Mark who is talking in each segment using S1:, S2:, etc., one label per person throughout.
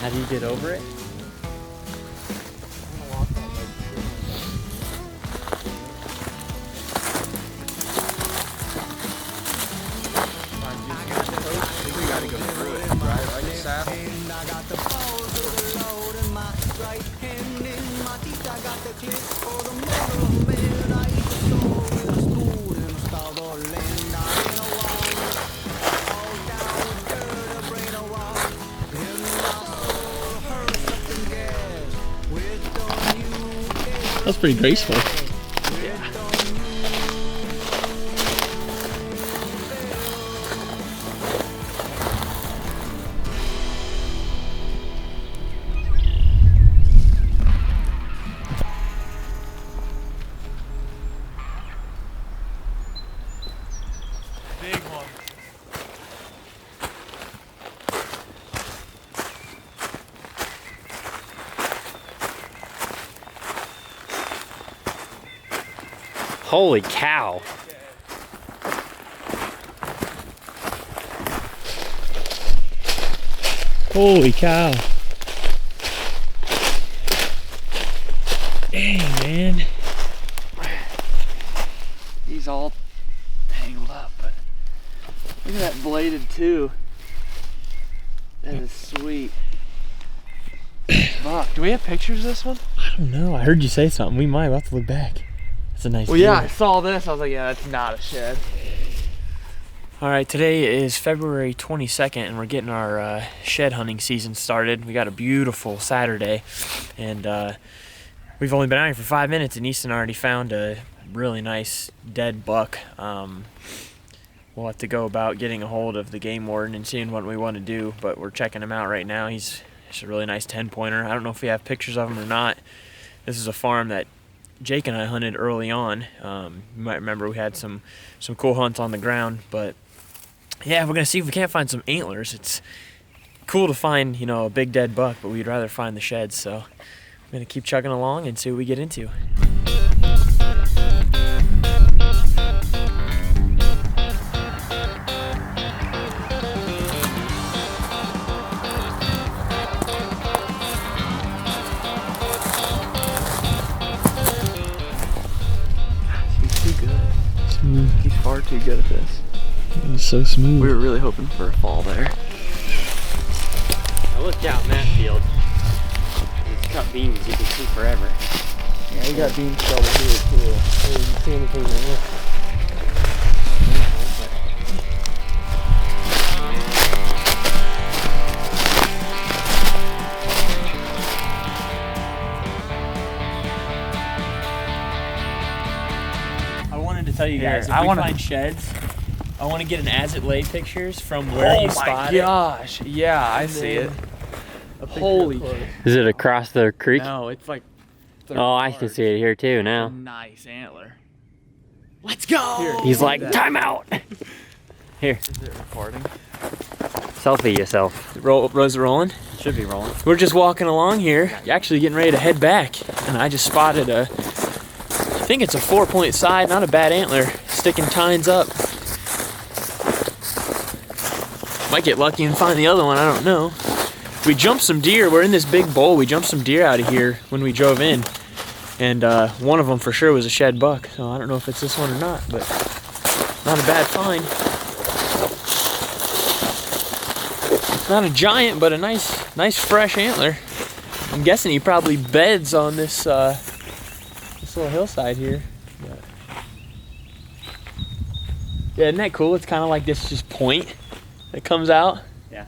S1: How do you get over it?
S2: We gotta go through it, right? Like a saddle.
S3: That's pretty graceful.
S2: Big one.
S1: Holy cow.
S3: Holy cow. Dang, man.
S1: He's all tangled up, but look at that bladed too. That is sweet. Fuck, do we have pictures of this one?
S3: I don't know. I heard you say something. We might have to look back. That's a nice
S1: Well, yeah, I
S3: deer.
S1: saw this. I was like, yeah, that's not a shed. All right, today is February 22nd, and we're getting our shed hunting season started. We got a beautiful Saturday, and we've only been out here for 5 minutes, and Easton already found a really nice dead buck. We'll have to go about getting a hold of the game warden and seeing what we want to do, but we're checking him out right now. He's a really nice 10-pointer. I don't know if we have pictures of him or not. This is a farm that Jake and I hunted early on. You might remember we had some cool hunts on the ground, but yeah, we're gonna see if we can't find some antlers. It's cool to find, you know, a big dead buck, but we'd rather find the sheds, so I'm gonna keep chugging along and see what we get into. He's too good.
S3: Smooth.
S1: He's far too good at this.
S3: It was so smooth.
S1: We were really hoping for a fall there. I looked out in that field. It's cut beans you can see forever.
S3: Yeah, we got bean trouble here too. I didn't see anything there.
S1: I wanted to tell you guys, if we find sheds, I want to get an as it lay pictures from where you spot it.
S2: Oh my gosh, yeah, I see it.
S1: Holy.
S4: Is it across the creek?
S1: No, it's like.
S4: Oh, I can see it here too now.
S1: Nice antler. Let's go.
S2: Here,
S4: He's like, time out. Here,
S1: Is it recording?
S4: selfie yourself.
S1: Rose rolling.
S4: It should be rolling.
S1: We're just walking along here, actually getting ready to head back, and I just spotted I think it's a 4-point side, not a bad antler, sticking tines up. Might get lucky and find the other one, I don't know. We jumped some deer, we're in this big bowl, we jumped some deer out of here when we drove in, and one of them for sure was a shed buck, so I don't know if it's this one or not, but not a bad find. Not a giant, but a nice fresh antler. I'm guessing he probably beds on this this little hillside here. But yeah, isn't that cool? It's kind of like this just point that comes out.
S4: Yeah.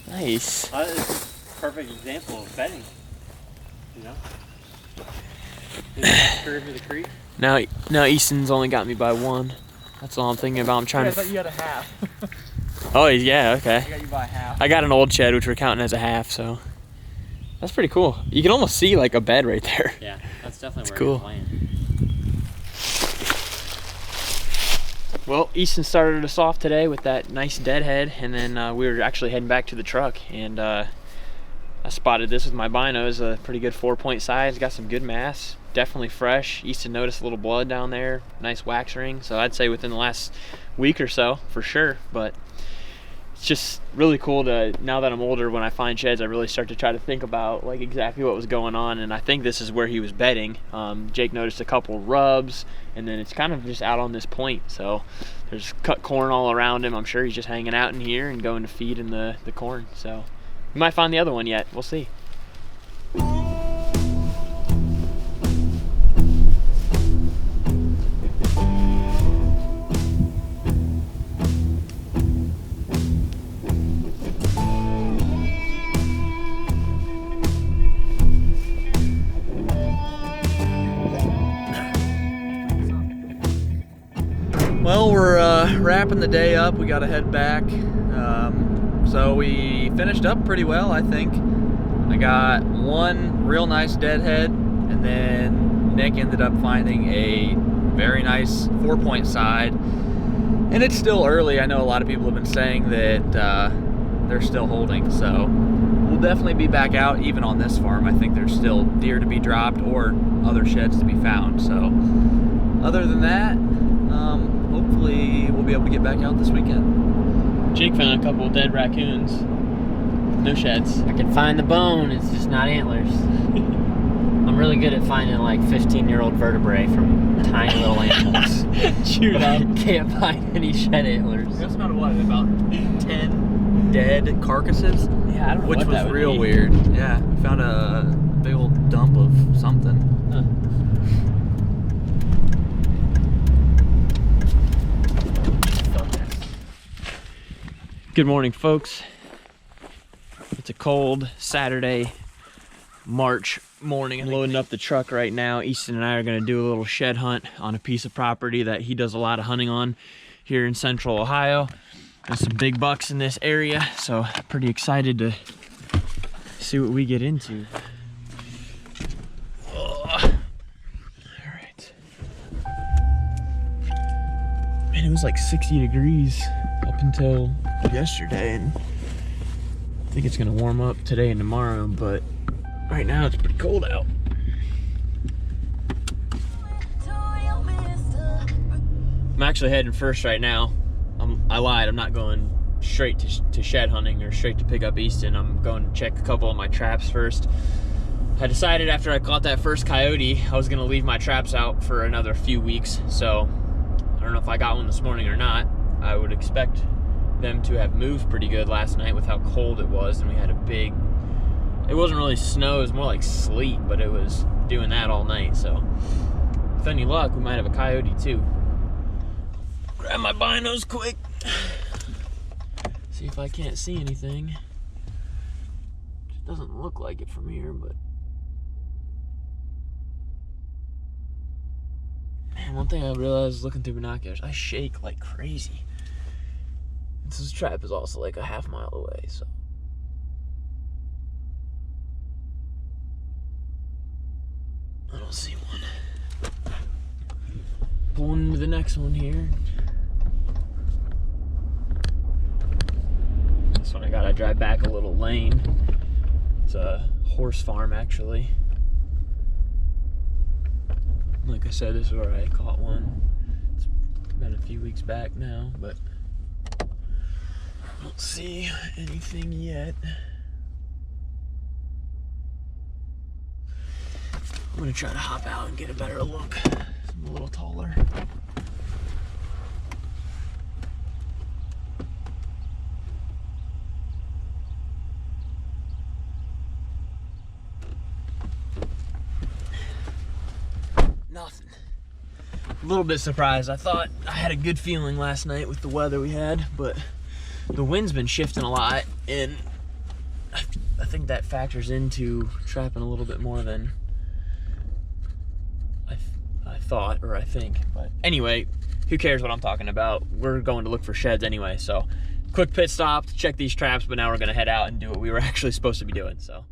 S1: Nice.
S4: It's a perfect example of bedding. You know? Curve to the creek.
S1: Now Easton's only got me by one. That's all I'm thinking about. I'm trying
S2: I
S1: to.
S2: thought you had a half.
S1: Oh yeah, okay.
S2: I got you by half.
S1: I got an old shed which we're counting as a half, so that's pretty cool. You can almost see like a bed right there.
S4: Yeah, that's definitely
S1: It's
S4: where
S1: cool.
S4: you're playing.
S1: Well, Easton started us off today with that nice deadhead, and then we were actually heading back to the truck, and I spotted this with my binos, a pretty good 4-point size, got some good mass, definitely fresh. Easton noticed a little blood down there, nice wax ring, so I'd say within the last week or so, for sure, but it's just really cool to, now that I'm older, when I find sheds, I really start to try to think about like exactly what was going on. And I think this is where he was bedding. Jake noticed a couple rubs, and then it's kind of just out on this point. So there's cut corn all around him. I'm sure he's just hanging out in here and going to feed in the corn. So we might find the other one yet. We'll see.
S3: Well, we're wrapping the day up. We got to head back. So we finished up pretty well, I think. I got one real nice deadhead, and then Nick ended up finding a very nice 4-point side. And it's still early. I know a lot of people have been saying that they're still holding, so we'll definitely be back out even on this farm. I think there's still deer to be dropped or other sheds to be found. So other than that, hopefully we'll be able to get back out this weekend.
S1: Jake found a couple of dead raccoons. No sheds.
S4: I can find the bone, it's just not antlers. I'm really good at finding like 15-year-old vertebrae from tiny little animals.
S1: Chewed up.
S4: Can't find any shed antlers.
S3: We also found about 10 dead carcasses.
S1: Yeah, I don't know
S3: Which
S1: what
S3: was
S1: that would
S3: real
S1: be.
S3: weird. Yeah, we found a big old dump of something.
S1: Huh. Good morning, folks. It's a cold Saturday, March morning. I'm loading up the truck right now. Easton and I are gonna do a little shed hunt on a piece of property that he does a lot of hunting on here in central Ohio. There's some big bucks in this area, so I'm pretty excited to see what we get into. All right. Man, it was like 60 degrees up until yesterday, and I think it's gonna warm up today and tomorrow, but right now it's pretty cold out. I'm actually heading first right now. I lied, I'm not going straight to shed hunting or straight to pick up Easton. I'm going to check a couple of my traps first. I decided after I caught that first coyote, I was gonna leave my traps out for another few weeks, so I don't know if I got one this morning or not. I would expect them to have moved pretty good last night with how cold it was, and we had a big, it wasn't really snow, it was more like sleet, but it was doing that all night. So with any luck, we might have a coyote too. Grab my binos quick, see if I can't see anything. It doesn't look like it from here, but man, one thing I realized looking through binoculars, I shake like crazy. This trap is also like a half mile away, so. I don't see one. Pulling into the next one here. This one I gotta drive back a little lane. It's a horse farm, actually. Like I said, this is where I caught one. It's been a few weeks back now, but I don't see anything yet. I'm gonna try to hop out and get a better look. I'm a little taller. Nothing. A little bit surprised. I thought I had a good feeling last night with the weather we had, but the wind's been shifting a lot, and I think that factors into trapping a little bit more than I thought, or I think. But anyway, who cares what I'm talking about? We're going to look for sheds anyway, so quick pit stop to check these traps, but now we're gonna head out and do what we were actually supposed to be doing, so.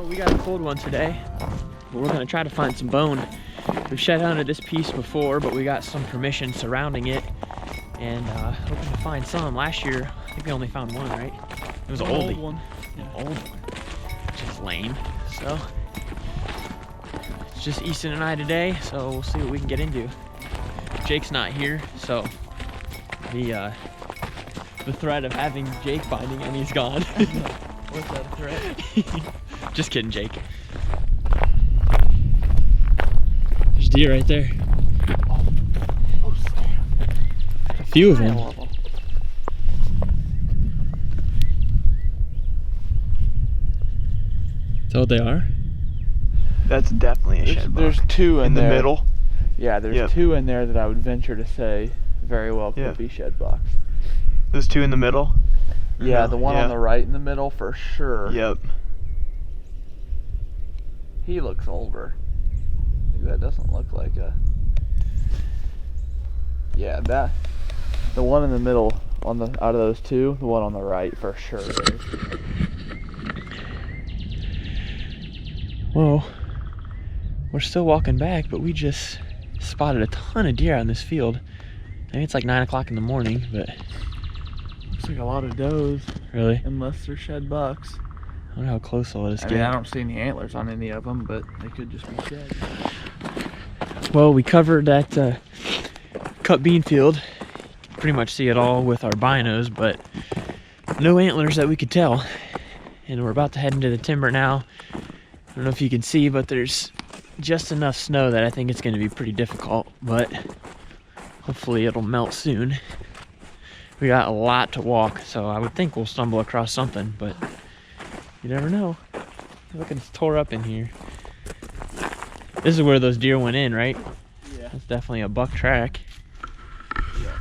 S1: We got a cold one today, but we're gonna try to find some bone. We've shed hunted this piece before, but we got some permission surrounding it, and hoping to find some. Last year, I think we only found one, right? It was an oldie.
S3: one.
S1: An old one, which is lame. So it's just Easton and I today, so we'll see what we can get into. Jake's not here, so the threat of having Jake finding and he's gone.
S3: What's that threat?
S1: Just kidding, Jake. There's deer right there.
S3: Oh, snap.
S1: A few of them. Is that what they are?
S2: That's definitely a shed buck.
S3: There's two in
S2: the
S3: there.
S2: middle.
S3: Yeah, there's two in there that I would venture to say very well could be shed bucks.
S2: Those two in the middle?
S3: Yeah, the one on the right in the middle for sure.
S2: Yep.
S3: He looks older. That doesn't look like a... Yeah, the one in the middle out of those two, the one on the right for sure is.
S1: Whoa. We're still walking back, but we just spotted a ton of deer out in this field. I think it's like 9 o'clock in the morning, but...
S3: Looks like a lot of does.
S1: Really?
S3: Unless they're shed bucks.
S1: I wonder how close all this
S3: I
S1: gets.
S3: mean, I don't see any antlers on any of them, but they could just be shed.
S1: Well, we covered that cut bean field. You can pretty much see it all with our binos, but no antlers that we could tell. And we're about to head into the timber now. I don't know if you can see, but there's just enough snow that I think it's going to be pretty difficult, but hopefully it'll melt soon. We got a lot to walk, so I would think we'll stumble across something, but you never know. Look, it's tore up in here. This is where those deer went in, right?
S3: Yeah.
S1: That's definitely a buck track.
S3: Yeah.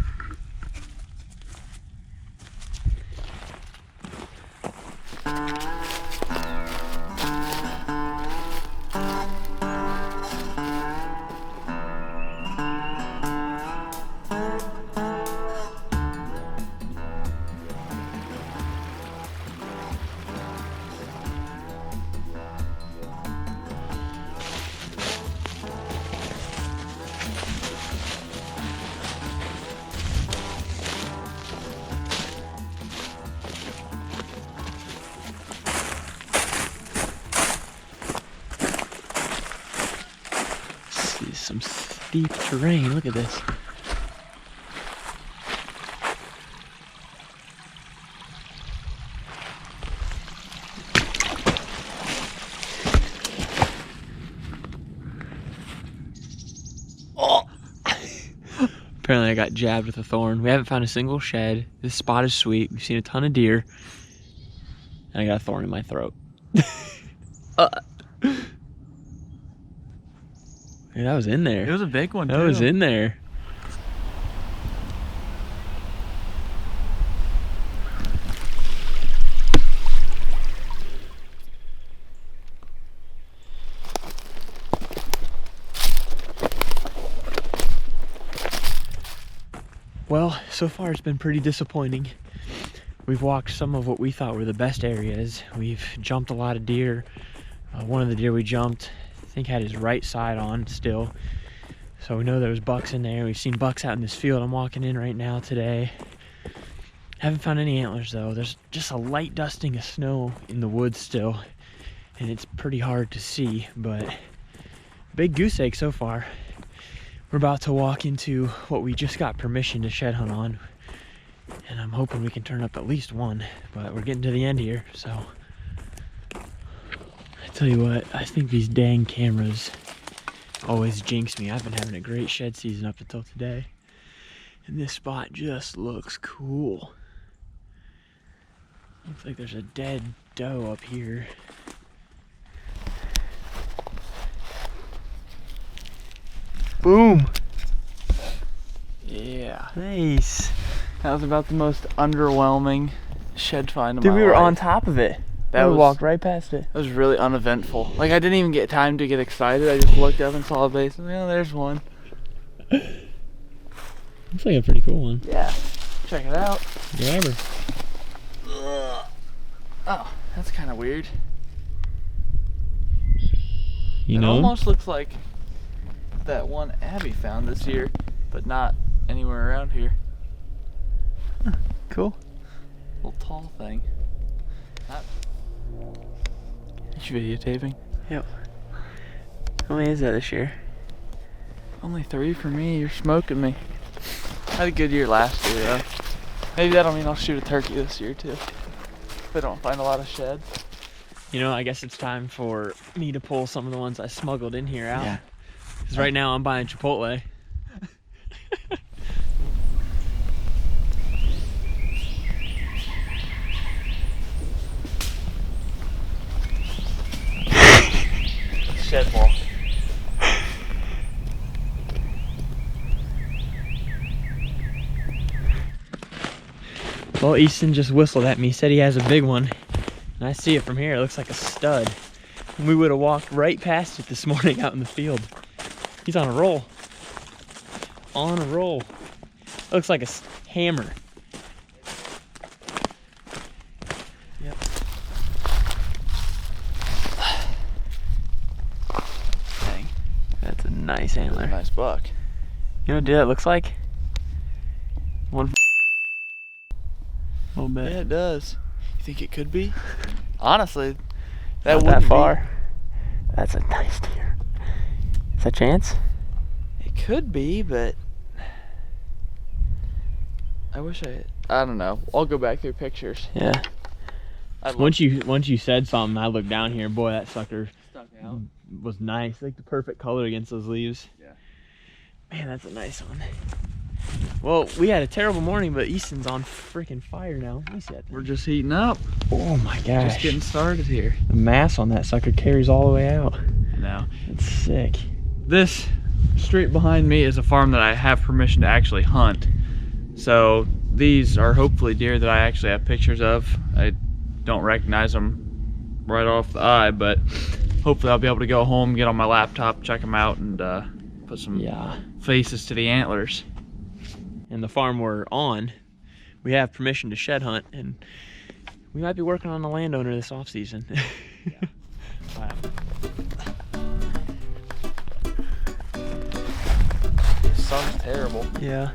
S1: Some steep terrain. Look at this. Oh! Apparently I got jabbed with a thorn. We haven't found a single shed. This spot is sweet. We've seen a ton of deer. And I got a thorn in my throat. Hey, that was in there.
S3: It was a big one, too.
S1: That was in there. Well, so far it's been pretty disappointing. We've walked some of what we thought were the best areas. We've jumped a lot of deer. One of the deer we jumped, I think, had his right side on still. So we know there was bucks in there. We've seen bucks out in this field I'm walking in right now today. Haven't found any antlers though. There's just a light dusting of snow in the woods still, and it's pretty hard to see, but big goose egg so far. We're about to walk into what we just got permission to shed hunt on, and I'm hoping we can turn up at least one, but we're getting to the end here, so I tell you what, I think these dang cameras always jinx me. I've been having a great shed season up until today, and this spot just looks cool. Looks like there's a dead doe up here.
S3: Boom.
S1: Yeah.
S3: Nice. That was about the most underwhelming shed find of my
S1: Dude, we were
S3: life.
S1: on top of it.
S3: That
S1: We
S3: was-
S1: walked right past it.
S3: That was really uneventful. Like, I didn't even get time to get excited. I just looked up and saw a base, and there's one.
S1: Looks like a pretty cool one.
S3: Yeah. Check it out.
S1: Grab her.
S3: Oh, that's kind of weird.
S1: You
S3: It
S1: know?
S3: almost looks like that one Abby found this year, but not anywhere around here.
S1: Huh, cool.
S3: Little tall thing. You videotaping?
S1: Yep. How many is that this year?
S3: Only 3 for me. You're smoking me. Had a good year last year though. Maybe that'll mean I'll shoot a turkey this year too. If I don't find a lot of sheds.
S1: You know, I guess it's time for me to pull some of the ones I smuggled in here out.
S3: Yeah.
S1: Because right now I'm buying Chipotle.
S3: Shed walk.
S1: Well, Easton just whistled at me, said he has a big one. And I see it from here, it looks like a stud. And we would have walked right past it this morning out in the field. He's on a roll. On a roll. Looks like a hammer. Yep.
S3: Dang.
S1: That's a nice antler.
S3: Nice buck.
S1: You know what that looks like? One. A little bit.
S3: Yeah, it does. You think it could be? Honestly, that
S1: Not
S3: wouldn't
S1: that far. That's a nice deer. Is that a chance?
S3: It could be, but I wish I don't know. I'll go back through pictures.
S1: Yeah. Once you said something, I looked down here. Boy, that sucker
S3: stuck out.
S1: was nice. Like the perfect color against those leaves.
S3: Yeah.
S1: Man, that's a nice one. Well, we had a terrible morning, but Easton's on freaking fire now. Let me see that thing.
S3: We're just heating up.
S1: Oh my gosh.
S3: Just getting started here.
S1: The mass on that sucker carries all the way out.
S3: Now,
S1: It's sick.
S3: this straight behind me is a farm that I have permission to actually hunt. So these are hopefully deer that I actually have pictures of. I don't recognize them right off the eye, but hopefully I'll be able to go home, get on my laptop, check them out, and put some faces to the antlers.
S1: And the farm we're on, we have permission to shed hunt, and we might be working on a landowner this off season. Wow.
S3: The sun's terrible.
S1: Yeah.